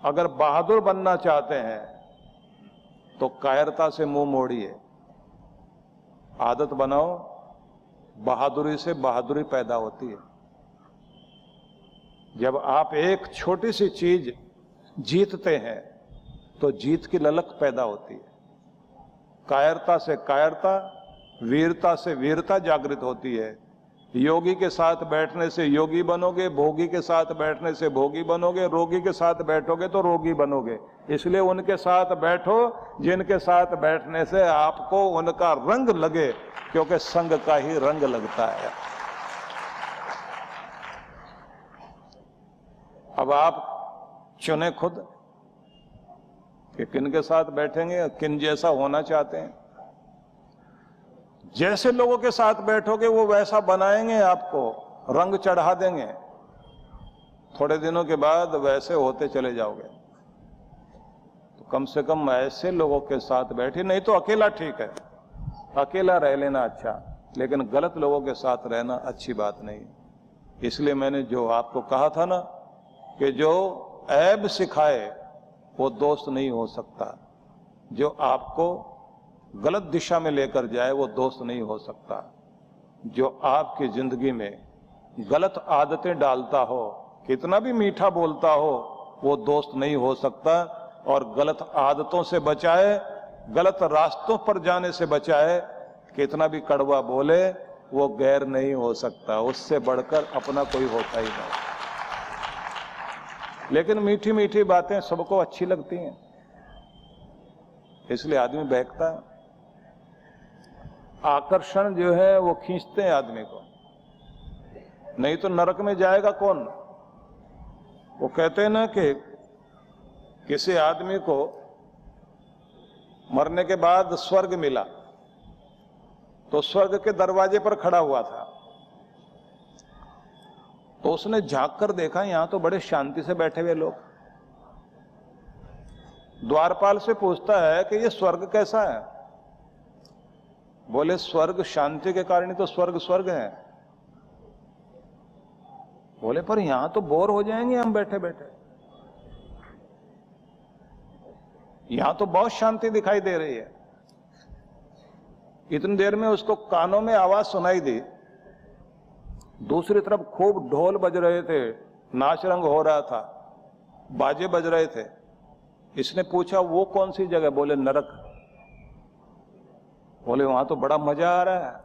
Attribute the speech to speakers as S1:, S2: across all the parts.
S1: अगर बहादुर बनना चाहते हैं तो कायरता से मुंह मोड़िए, आदत बनाओ, बहादुरी से बहादुरी पैदा होती है। जब आप एक छोटी सी चीज जीतते हैं तो जीत की ललक पैदा होती है। कायरता से कायरता, वीरता से वीरता जागृत होती है। योगी के साथ बैठने से योगी बनोगे, भोगी के साथ बैठने से भोगी बनोगे, रोगी के साथ बैठोगे तो रोगी बनोगे। इसलिए उनके साथ बैठो जिनके साथ बैठने से आपको उनका रंग लगे, क्योंकि संग का ही रंग लगता है। अब आप चुने खुद कि किन के साथ बैठेंगे, किन जैसा होना चाहते हैं। जैसे लोगों के साथ बैठोगे वो वैसा बनाएंगे, आपको रंग चढ़ा देंगे। थोड़े दिनों के बाद वैसे होते चले जाओगे। तो कम से कम ऐसे लोगों के साथ बैठिए, नहीं तो अकेला ठीक है, अकेला रह लेना अच्छा, लेकिन गलत लोगों के साथ रहना अच्छी बात नहीं। इसलिए मैंने जो आपको कहा था ना कि जो ऐब सिखाए वो दोस्त नहीं हो सकता, जो आपको गलत दिशा में लेकर जाए वो दोस्त नहीं हो सकता। जो आपकी जिंदगी में गलत आदतें डालता हो, कितना भी मीठा बोलता हो, वो दोस्त नहीं हो सकता। और गलत आदतों से बचाए, गलत रास्तों पर जाने से बचाए, कितना भी कड़वा बोले वो गैर नहीं हो सकता। उससे बढ़कर अपना कोई होता ही नहीं। लेकिन मीठी मीठी बातें सबको अच्छी लगती हैं, इसलिए आदमी बहकता है। आकर्षण जो है वो खींचते हैं आदमी को, नहीं तो नरक में जाएगा कौन। वो कहते हैं ना कि किसी आदमी को मरने के बाद स्वर्ग मिला, तो स्वर्ग के दरवाजे पर खड़ा हुआ था, तो उसने झांक कर देखा यहां तो बड़े शांति से बैठे हुए लोग। द्वारपाल से पूछता है कि ये स्वर्ग कैसा है। बोले स्वर्ग शांति के कारण ही तो स्वर्ग स्वर्ग है। बोले पर यहां तो बोर हो जाएंगे हम बैठे बैठे, यहां तो बहुत शांति दिखाई दे रही है। इतनी देर में उसको कानों में आवाज सुनाई दी, दूसरी तरफ खूब ढोल बज रहे थे, नाच रंग हो रहा था, बाजे बज रहे थे। इसने पूछा वो कौन सी जगह। बोले नरक। बोले वहां तो बड़ा मजा आ रहा है,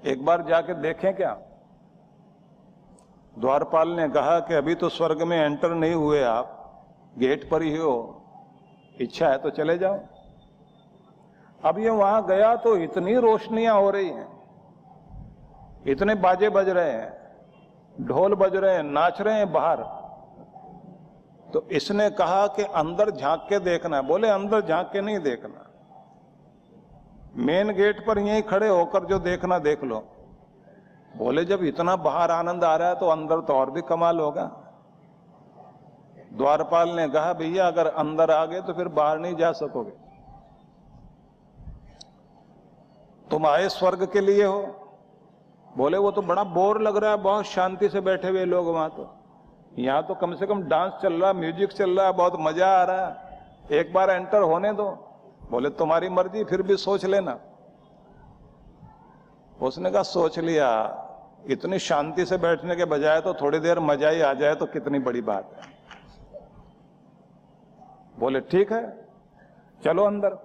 S1: एक बार जाके देखें क्या। द्वारपाल ने कहा कि अभी तो स्वर्ग में एंटर नहीं हुए आप, गेट पर ही हो, इच्छा है तो चले जाओ। अब ये वहां गया तो इतनी रोशनियां हो रही हैं, इतने बाजे बज रहे हैं, ढोल बज रहे हैं, नाच रहे हैं बाहर। तो इसने कहा कि अंदर झांक के देखना। बोले अंदर झांक के नहीं देखना, मेन गेट पर यहीं खड़े होकर जो देखना देख लो। बोले जब इतना बाहर आनंद आ रहा है तो अंदर तो और भी कमाल होगा। द्वारपाल ने कहा भैया अगर अंदर आ गए तो फिर बाहर नहीं जा सकोगे, तुम आए स्वर्ग के लिए हो। बोले वो तो बड़ा बोर लग रहा है, बहुत शांति से बैठे हुए लोग वहां, तो यहां तो कम से कम डांस चल रहा है, म्यूजिक चल रहा है, बहुत मजा आ रहा है, एक बार एंटर होने दो। बोले तुम्हारी मर्जी, फिर भी सोच लेना। उसने कहा सोच लिया, इतनी शांति से बैठने के बजाय तो थोड़ी देर मजा ही आ जाए तो कितनी बड़ी बात है। बोले ठीक है चलो अंदर।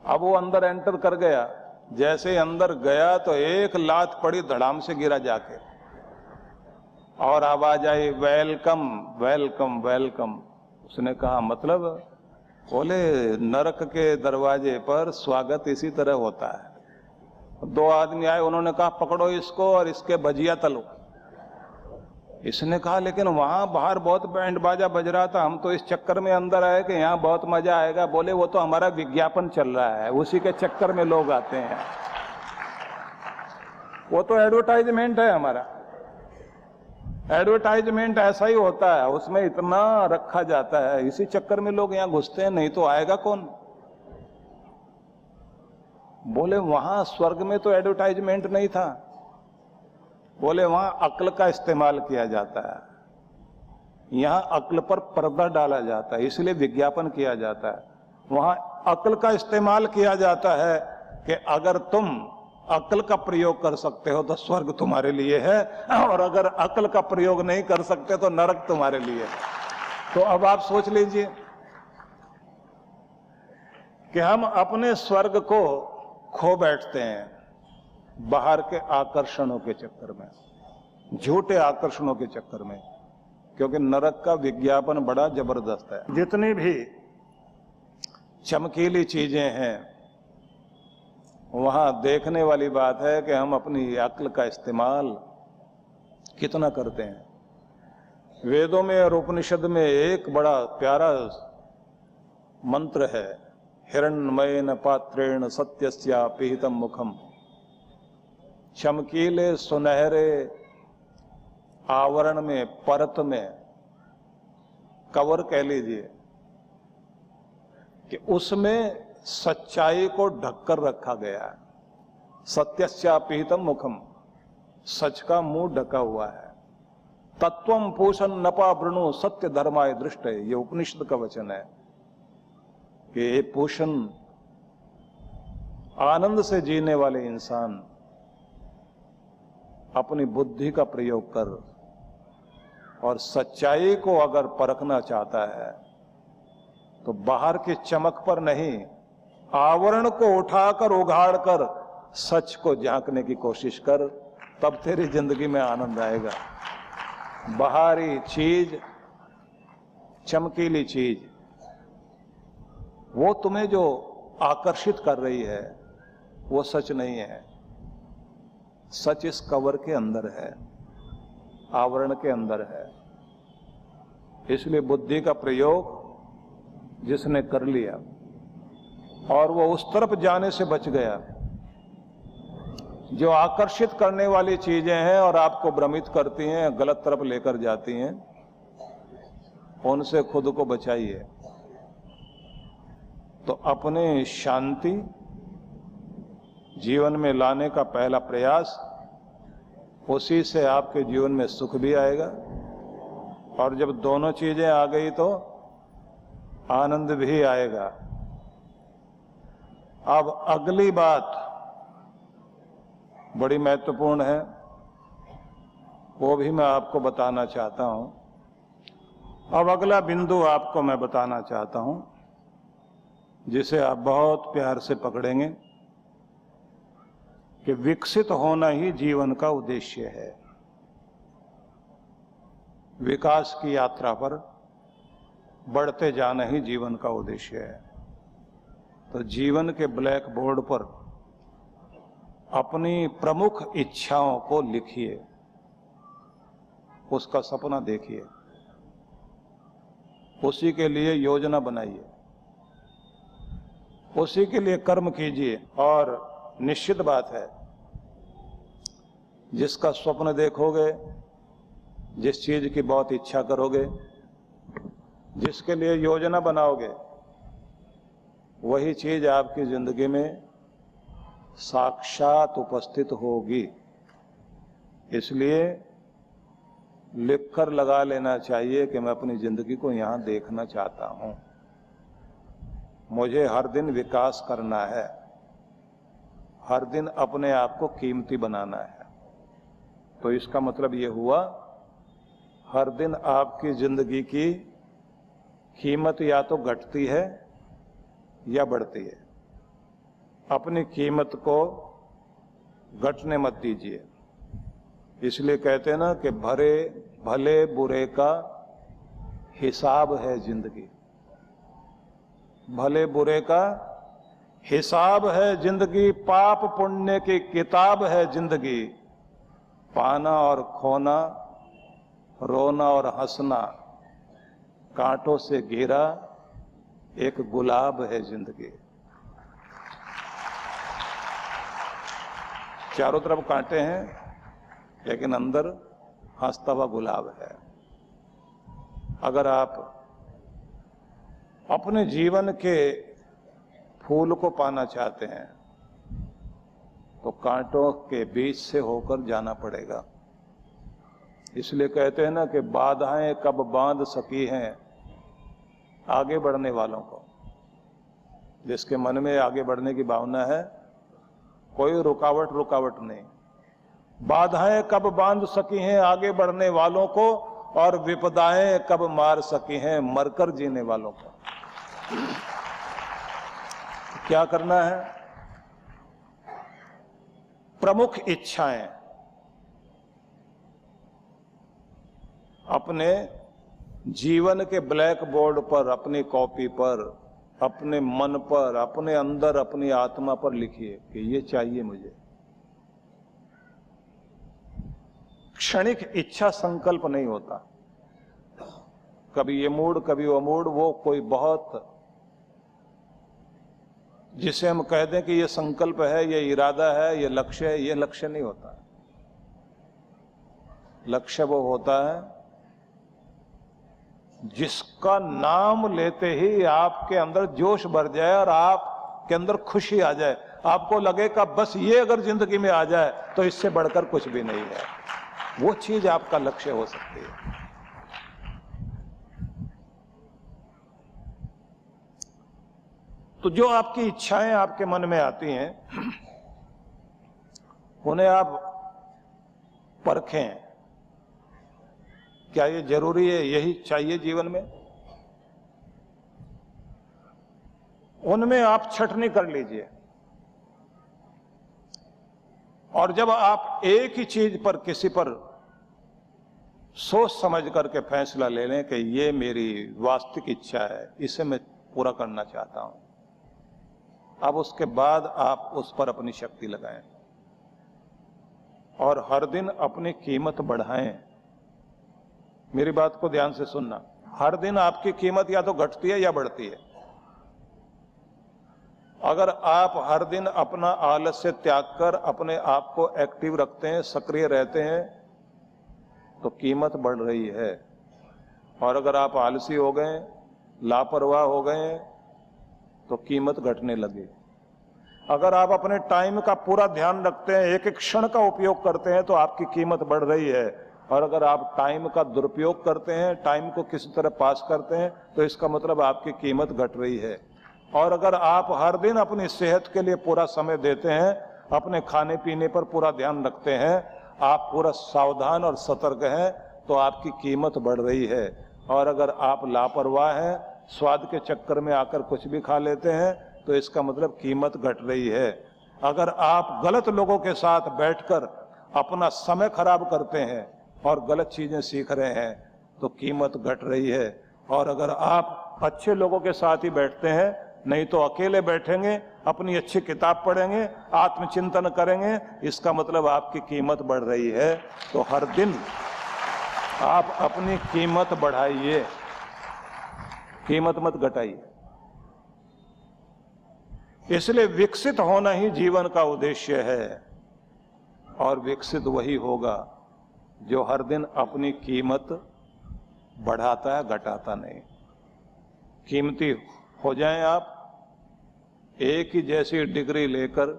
S1: अब वो अंदर एंटर कर गया, जैसे अंदर गया तो एक लात पड़ी, धड़ाम से गिरा जाके, और आवाज आई वेलकम वेलकम वेलकम। उसने कहा मतलब। बोले नरक के दरवाजे पर स्वागत इसी तरह होता है। दो आदमी आए, उन्होंने कहा पकड़ो इसको और इसके भजिया तलो। इसने कहा लेकिन वहां बाहर बहुत बैंड बाजा बज रहा था, हम तो इस चक्कर में अंदर आए कि यहाँ बहुत मजा आएगा। बोले वो तो हमारा विज्ञापन चल रहा है, उसी के चक्कर में लोग आते हैं, वो तो एडवर्टाइजमेंट है हमारा। एडवर्टाइजमेंट ऐसा ही होता है, उसमें इतना रखा जाता है, इसी चक्कर में लोग यहां घुसते हैं, नहीं तो आएगा कौन। बोले वहां स्वर्ग में तो एडवर्टाइजमेंट नहीं था। बोले वहां अक्ल का इस्तेमाल किया जाता है। यहां अक्ल पर पर्दा डाला जाता है, इसलिए विज्ञापन किया जाता है। वहां अक्ल का इस्तेमाल किया जाता है कि अगर तुम अक्ल का प्रयोग कर सकते हो तो स्वर्ग तुम्हारे लिए है, और अगर अक्ल का प्रयोग नहीं कर सकते तो नरक तुम्हारे लिए है। तो अब आप सोच लीजिए कि हम अपने स्वर्ग को खो बैठते हैं बाहर के आकर्षणों के चक्कर में, झूठे आकर्षणों के चक्कर में, क्योंकि नरक का विज्ञापन बड़ा जबरदस्त है। जितनी भी चमकीली चीजें हैं वहां देखने वाली बात है कि हम अपनी अक्ल का इस्तेमाल कितना करते हैं। वेदों में और उपनिषद में एक बड़ा प्यारा मंत्र है, हिरण्मयेन पात्रेण सत्यस्या पिहितम मुखम। चमकीले सुनहरे आवरण में, परत में, कवर कह लीजिए, कि उसमें सच्चाई को ढककर रखा गया है। सत्यस्यापिहितम मुखम, सच का मुंह ढका हुआ है। तत्वम पूषण नपा वृणु सत्य धर्माय दृष्ट है, ये उपनिषद का वचन है कि ये पूषण, आनंद से जीने वाले इंसान अपनी बुद्धि का प्रयोग कर और सच्चाई को अगर परखना चाहता है तो बाहर की चमक पर नहीं, आवरण को उठाकर उघाड़कर सच को झांकने की कोशिश कर, तब तेरी जिंदगी में आनंद आएगा। बाहरी चीज, चमकीली चीज, वो तुम्हें जो आकर्षित कर रही है वो सच नहीं है। सच इस कवर के अंदर है, आवरण के अंदर है। इसलिए बुद्धि का प्रयोग जिसने कर लिया और वो उस तरफ जाने से बच गया, जो आकर्षित करने वाली चीजें हैं और आपको भ्रमित करती हैं, गलत तरफ लेकर जाती हैं, उनसे खुद को बचाइए। तो अपने शांति जीवन में लाने का पहला प्रयास, उसी से आपके जीवन में सुख भी आएगा, और जब दोनों चीजें आ गई तो आनंद भी आएगा। अब अगली बात बड़ी महत्वपूर्ण है, वो भी मैं आपको बताना चाहता हूं। अब अगला बिंदु आपको मैं बताना चाहता हूं, जिसे आप बहुत प्यार से पकड़ेंगे कि विकसित होना ही जीवन का उद्देश्य है। विकास की यात्रा पर बढ़ते जाना ही जीवन का उद्देश्य है। तो जीवन के ब्लैक बोर्ड पर अपनी प्रमुख इच्छाओं को लिखिए, उसका सपना देखिए, उसी के लिए योजना बनाइए, उसी के लिए कर्म कीजिए। और निश्चित बात है, जिसका स्वप्न देखोगे, जिस चीज की बहुत इच्छा करोगे, जिसके लिए योजना बनाओगे, वही चीज आपकी जिंदगी में साक्षात उपस्थित होगी। इसलिए लिखकर लगा लेना चाहिए कि मैं अपनी जिंदगी को यहां देखना चाहता हूं, मुझे हर दिन विकास करना है, हर दिन अपने आप को कीमती बनाना है। तो इसका मतलब ये हुआ, हर दिन आपकी जिंदगी की कीमत या तो घटती है या बढ़ती है। अपनी कीमत को घटने मत दीजिए। इसलिए कहते हैं ना कि भले बुरे का हिसाब है जिंदगी, भले बुरे का हिसाब है जिंदगी, पाप पुण्य की किताब है जिंदगी। पाना और खोना, रोना और हंसना, कांटों से घिरा एक गुलाब है जिंदगी। चारों तरफ कांटे हैं लेकिन अंदर हंसता हुआ गुलाब है। अगर आप अपने जीवन के फूल को पाना चाहते हैं तो कांटों के बीच से होकर जाना पड़ेगा। इसलिए कहते हैं ना कि बाधाएं कब बांध सकी हैं आगे बढ़ने वालों को। जिसके मन में आगे बढ़ने की भावना है, कोई रुकावट नहीं। बाधाएं कब बांध सकी हैं आगे बढ़ने वालों को, और विपदाएं कब मार सकी हैं मरकर जीने वालों को। क्या करना है? प्रमुख इच्छाएं अपने जीवन के ब्लैक बोर्ड पर, अपनी कॉपी पर, अपने मन पर, अपने अंदर, अपनी आत्मा पर लिखिए कि ये चाहिए मुझे। क्षणिक इच्छा संकल्प नहीं होता, कभी ये मूड कभी वो मूड, वो कोई बहुत जिसे हम कह दें कि ये संकल्प है, ये इरादा है, ये लक्ष्य है, ये लक्ष्य नहीं होता। लक्ष्य वो होता है जिसका नाम लेते ही आपके अंदर जोश भर जाए और आपके अंदर खुशी आ जाए, आपको लगेगा बस ये अगर जिंदगी में आ जाए तो इससे बढ़कर कुछ भी नहीं है। वो चीज आपका लक्ष्य हो सकती है। तो जो आपकी इच्छाएं आपके मन में आती हैं उन्हें आप परखें, क्या ये जरूरी है, यही चाहिए जीवन में? उनमें आप छटनी कर लीजिए। और जब आप एक ही चीज पर, किसी पर सोच समझ करके फैसला ले लें कि ये मेरी वास्तविक इच्छा है, इसे मैं पूरा करना चाहता हूं, अब उसके बाद आप उस पर अपनी शक्ति लगाएं और हर दिन अपनी कीमत बढ़ाएं। मेरी बात को ध्यान से सुनना, हर दिन आपकी कीमत या तो घटती है या बढ़ती है। अगर आप हर दिन अपना आलस्य त्याग कर अपने आप को एक्टिव रखते हैं, सक्रिय रहते हैं, तो कीमत बढ़ रही है। और अगर आप आलसी हो गए, लापरवाह हो गए, तो कीमत घटने लगी। अगर आप अपने टाइम का पूरा ध्यान रखते हैं, एक एक क्षण का उपयोग करते हैं, तो आपकी कीमत बढ़ रही है। और अगर आप टाइम का दुरुपयोग करते हैं, टाइम को किसी तरह पास करते हैं, तो इसका मतलब आपकी कीमत घट रही है। और अगर आप हर दिन अपनी सेहत के लिए पूरा समय देते हैं, अपने खाने पीने पर पूरा ध्यान रखते हैं, आप पूरा सावधान और सतर्क हैं, तो आपकी कीमत बढ़ रही है। और अगर आप लापरवाह हैं, स्वाद के चक्कर में आकर कुछ भी खा लेते हैं, तो इसका मतलब कीमत घट रही है। अगर आप गलत लोगों के साथ बैठकर अपना समय खराब करते हैं और गलत चीजें सीख रहे हैं, तो कीमत घट रही है। और अगर आप अच्छे लोगों के साथ ही बैठते हैं, नहीं तो अकेले बैठेंगे, अपनी अच्छी किताब पढ़ेंगे, आत्मचिंतन करेंगे, इसका मतलब आपकी कीमत बढ़ रही है। तो हर दिन आप अपनी कीमत बढ़ाइए, कीमत मत घटाइए। इसलिए विकसित होना ही जीवन का उद्देश्य है। और विकसित वही होगा जो हर दिन अपनी कीमत बढ़ाता है, घटाता नहीं। कीमती हो जाएं आप। एक ही जैसी डिग्री लेकर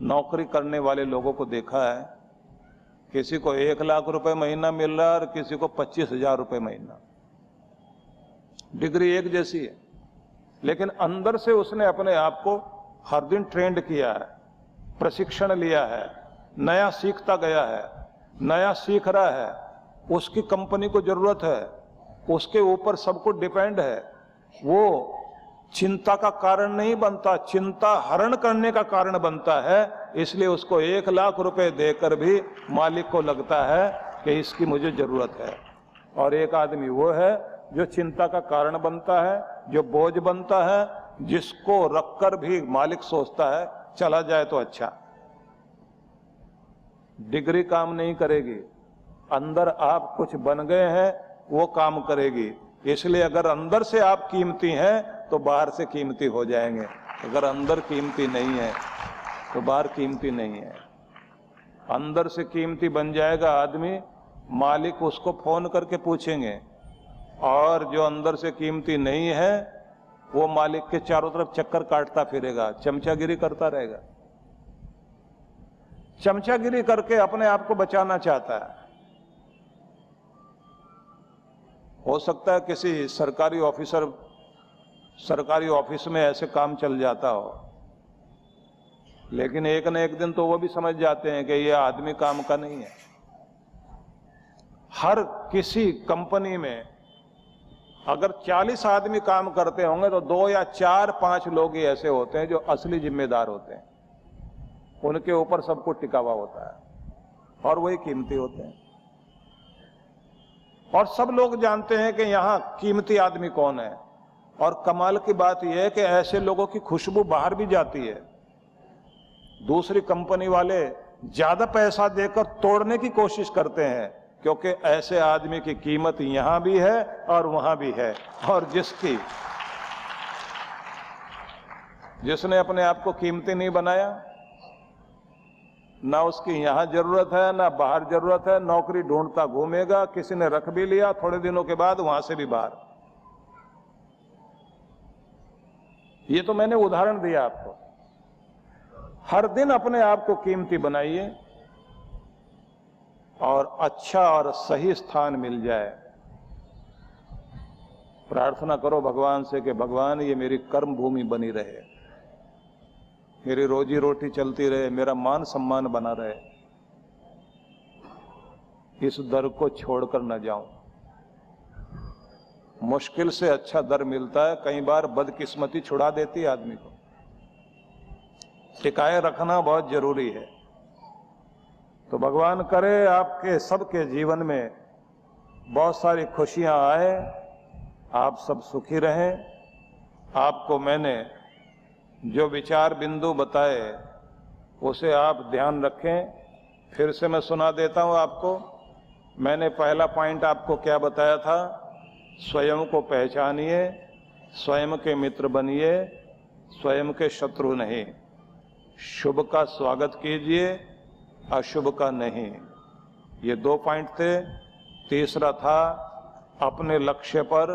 S1: नौकरी करने वाले लोगों को देखा है, किसी को 1 लाख रुपए महीना मिल रहा है और किसी को 25,000 रुपए महीना। डिग्री एक जैसी है, लेकिन अंदर से उसने अपने आप को हर दिन ट्रेंड किया है, प्रशिक्षण लिया है, नया सीखता गया है, नया सीख रहा है। उसकी कंपनी को जरूरत है, उसके ऊपर सब कुछ डिपेंड है। वो चिंता का कारण नहीं बनता, चिंता हरण करने का कारण बनता है। इसलिए उसको 1 लाख रुपए देकर भी मालिक को लगता है कि इसकी मुझे जरूरत है। और एक आदमी वो है जो चिंता का कारण बनता है, जो बोझ बनता है, जिसको रखकर भी मालिक सोचता है चला जाए तो अच्छा। डिग्री काम नहीं करेगी, अंदर आप कुछ बन गए हैं वो काम करेगी। इसलिए अगर अंदर से आप कीमती हैं तो बाहर से कीमती हो जाएंगे। अगर अंदर कीमती नहीं है तो बाहर कीमती नहीं है। अंदर से कीमती बन जाएगा आदमी, मालिक उसको फोन करके पूछेंगे। और जो अंदर से कीमती नहीं है वो मालिक के चारों तरफ चक्कर काटता फिरेगा, चमचागिरी करता रहेगा। चमचागिरी करके अपने आप को बचाना चाहता है। हो सकता है किसी सरकारी ऑफिस में ऐसे काम चल जाता हो, लेकिन एक न एक दिन तो वो भी समझ जाते हैं कि ये आदमी काम का नहीं है। हर किसी कंपनी में अगर 40 आदमी काम करते होंगे तो 2 या 4-5 लोग ही ऐसे होते हैं जो असली जिम्मेदार होते हैं, उनके ऊपर सब कुछ टिका हुआ होता है और वही कीमती होते हैं। और सब लोग जानते हैं कि यहां कीमती आदमी कौन है। और कमाल की बात यह है कि ऐसे लोगों की खुशबू बाहर भी जाती है। दूसरी कंपनी वाले ज्यादा पैसा देकर तोड़ने की कोशिश करते हैं, क्योंकि ऐसे आदमी की कीमत यहां भी है और वहां भी है। और जिसने अपने आप को कीमती नहीं बनाया, ना उसकी यहां जरूरत है ना बाहर जरूरत है, नौकरी ढूंढता घूमेगा, किसी ने रख भी लिया, थोड़े दिनों के बाद वहां से भी बाहर। ये तो मैंने उदाहरण दिया आपको। हर दिन अपने आप को कीमती बनाइए और अच्छा और सही स्थान मिल जाए। प्रार्थना करो भगवान से कि भगवान ये मेरी कर्म भूमि बनी रहे, मेरी रोजी रोटी चलती रहे, मेरा मान सम्मान बना रहे, इस दर को छोड़कर न जाऊं। मुश्किल से अच्छा दर मिलता है, कई बार बदकिस्मती छुड़ा देती है आदमी को। टिकाए रखना बहुत जरूरी है। तो भगवान करे आपके सबके जीवन में बहुत सारी खुशियां आए, आप सब सुखी रहें। आपको मैंने जो विचार बिंदु बताए उसे आप ध्यान रखें। फिर से मैं सुना देता हूं आपको। मैंने पहला पॉइंट आपको क्या बताया था? स्वयं को पहचानिए, स्वयं के मित्र बनिए, स्वयं के शत्रु नहीं। शुभ का स्वागत कीजिए, अशुभ का नहीं। ये 2 पॉइंट थे। तीसरा था अपने लक्ष्य पर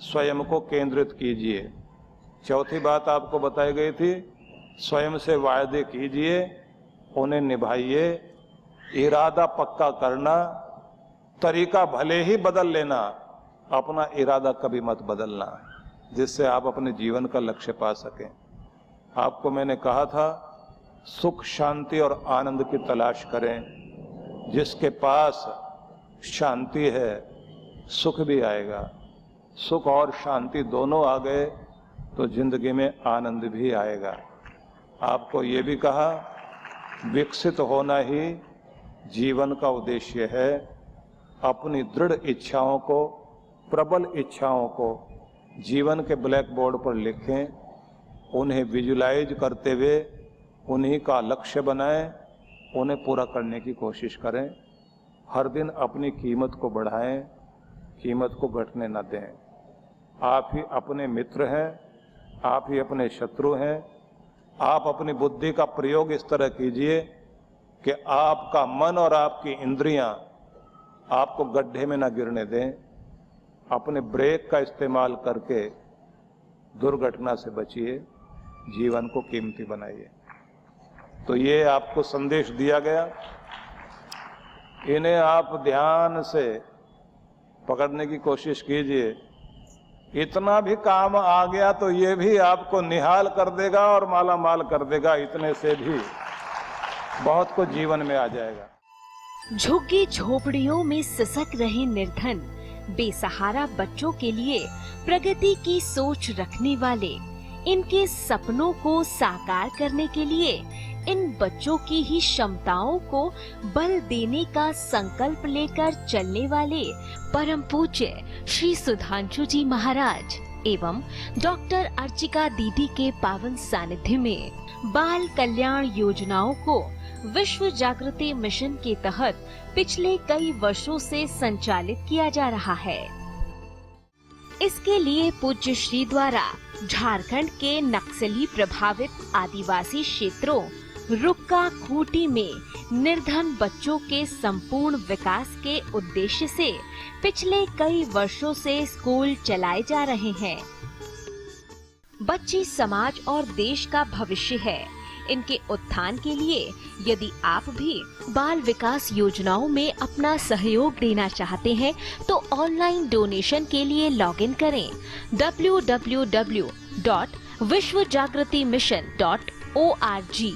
S1: स्वयं को केंद्रित कीजिए। चौथी बात आपको बताई गई थी, स्वयं से वायदे कीजिए, उन्हें निभाइए। इरादा पक्का करना, तरीका भले ही बदल लेना, अपना इरादा कभी मत बदलना, जिससे आप अपने जीवन का लक्ष्य पा सकें। आपको मैंने कहा था सुख, शांति और आनंद की तलाश करें। जिसके पास शांति है सुख भी आएगा। सुख और शांति दोनों आ गए तो जिंदगी में आनंद भी आएगा। आपको ये भी कहा विकसित होना ही जीवन का उद्देश्य है। अपनी दृढ़ इच्छाओं को, प्रबल इच्छाओं को जीवन के ब्लैक बोर्ड पर लिखें, उन्हें विजुलाइज करते हुए उन्हीं का लक्ष्य बनाएं, उन्हें पूरा करने की कोशिश करें। हर दिन अपनी कीमत को बढ़ाएं, कीमत को घटने न दें। आप ही अपने मित्र हैं, आप ही अपने शत्रु हैं। आप अपनी बुद्धि का प्रयोग इस तरह कीजिए कि आपका मन और आपकी इंद्रियां आपको गड्ढे में न गिरने दें। अपने ब्रेक का इस्तेमाल करके दुर्घटना से बचिए, जीवन को कीमती बनाइए। तो ये आपको संदेश दिया गया, इन्हें आप ध्यान से पकड़ने की कोशिश कीजिए। इतना भी काम आ गया तो ये भी आपको निहाल कर देगा और माला माल कर देगा। इतने से भी बहुत कुछ जीवन में आ जाएगा।
S2: झुग्गी झोपड़ियों में सिसक रहे निर्धन बेसहारा बच्चों के लिए प्रगति की सोच रखने वाले, इनके सपनों को साकार करने के लिए इन बच्चों की ही क्षमताओं को बल देने का संकल्प लेकर चलने वाले परम पूज्य श्री सुधांशु जी महाराज एवं डॉक्टर अर्चिका दीदी के पावन सानिध्य में बाल कल्याण योजनाओं को विश्व जागृति मिशन के तहत पिछले कई वर्षों से संचालित किया जा रहा है। इसके लिए पूज्य श्री द्वारा झारखंड के नक्सली प्रभावित आदिवासी क्षेत्रों रुक्का खूंटी में निर्धन बच्चों के संपूर्ण विकास के उद्देश्य से पिछले कई वर्षों से स्कूल चलाए जा रहे हैं। बच्चे समाज और देश का भविष्य है, इनके उत्थान के लिए यदि आप भी बाल विकास योजनाओं में अपना सहयोग देना चाहते हैं तो ऑनलाइन डोनेशन के लिए लॉगिन करें www.vishwajagritimission.org।